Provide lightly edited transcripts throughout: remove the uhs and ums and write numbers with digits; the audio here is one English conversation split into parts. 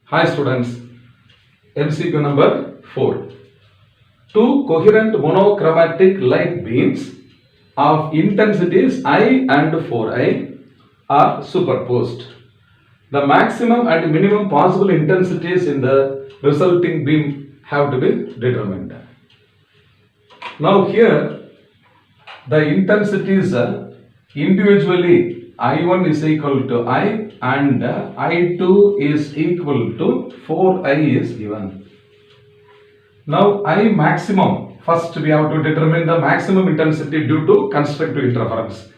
Hi students, MCQ number 4. Two coherent monochromatic light beams of intensities I and 4I are superposed. The maximum and minimum possible intensities in the resulting beam have to be determined. Now here the intensities are individually I1 is equal to I and I2 is equal to 4I is given. Now I maximum, first we have to determine the maximum intensity due to constructive interference.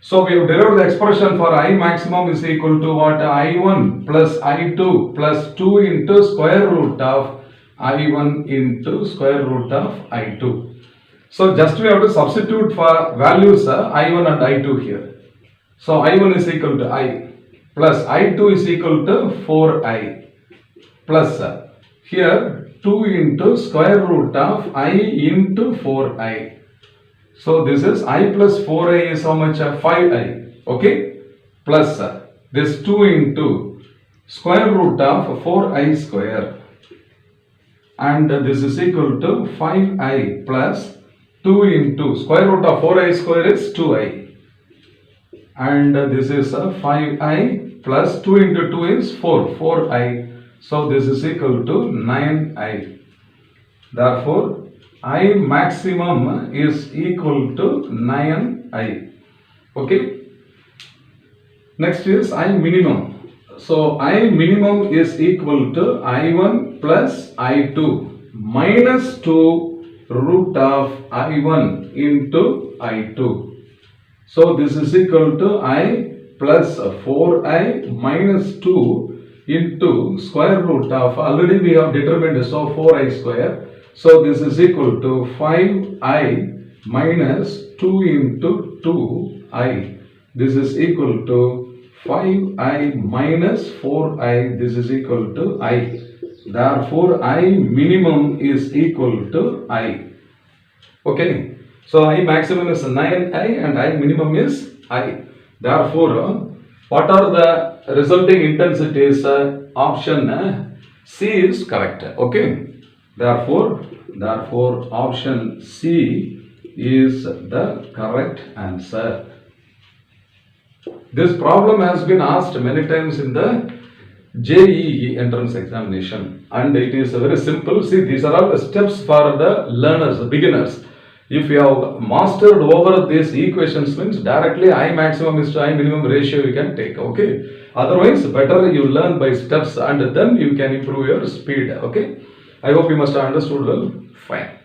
So we have derived the expression for I maximum is equal to what? I1 plus I2 plus 2 into square root of I1 into square root of I2. So just we have to substitute for values I1 and I2 here. So I1 is equal to I plus I2 is equal to 4I plus here 2 into square root of I into 4I. So this is I plus 4I is how much? 5I. Okay? Plus this 2 into square root of 4I square. And this is equal to 5I plus 2 into square root of 4I square is 2I. And this is 5I plus 2 into 2 is 4I. So this is equal to 9I. Therefore, I maximum is equal to 9I. Okay. Next is I minimum. So I minimum is equal to I1 plus I2 minus 2 root of I1 into I2. So this is equal to I plus 4I minus 2 into square root of, already we have determined, so 4I square. So this is equal to 5I minus 2 into 2I. This is equal to 5I minus 4I. This is equal to I. Therefore, I minimum is equal to I. Okay. So I maximum is 9I and I minimum is I. Therefore, what are the resulting intensities? Option C is correct. Okay. Therefore option C is the correct answer. This problem has been asked many times in the JEE entrance examination, and it is very simple. See, these are all the steps for the learners, the beginners. If you have mastered over these equations, means directly I maximum is to I minimum ratio you can take. Okay. Otherwise, better you learn by steps and then you can improve your speed. Okay. I hope you must have understood well. Fine.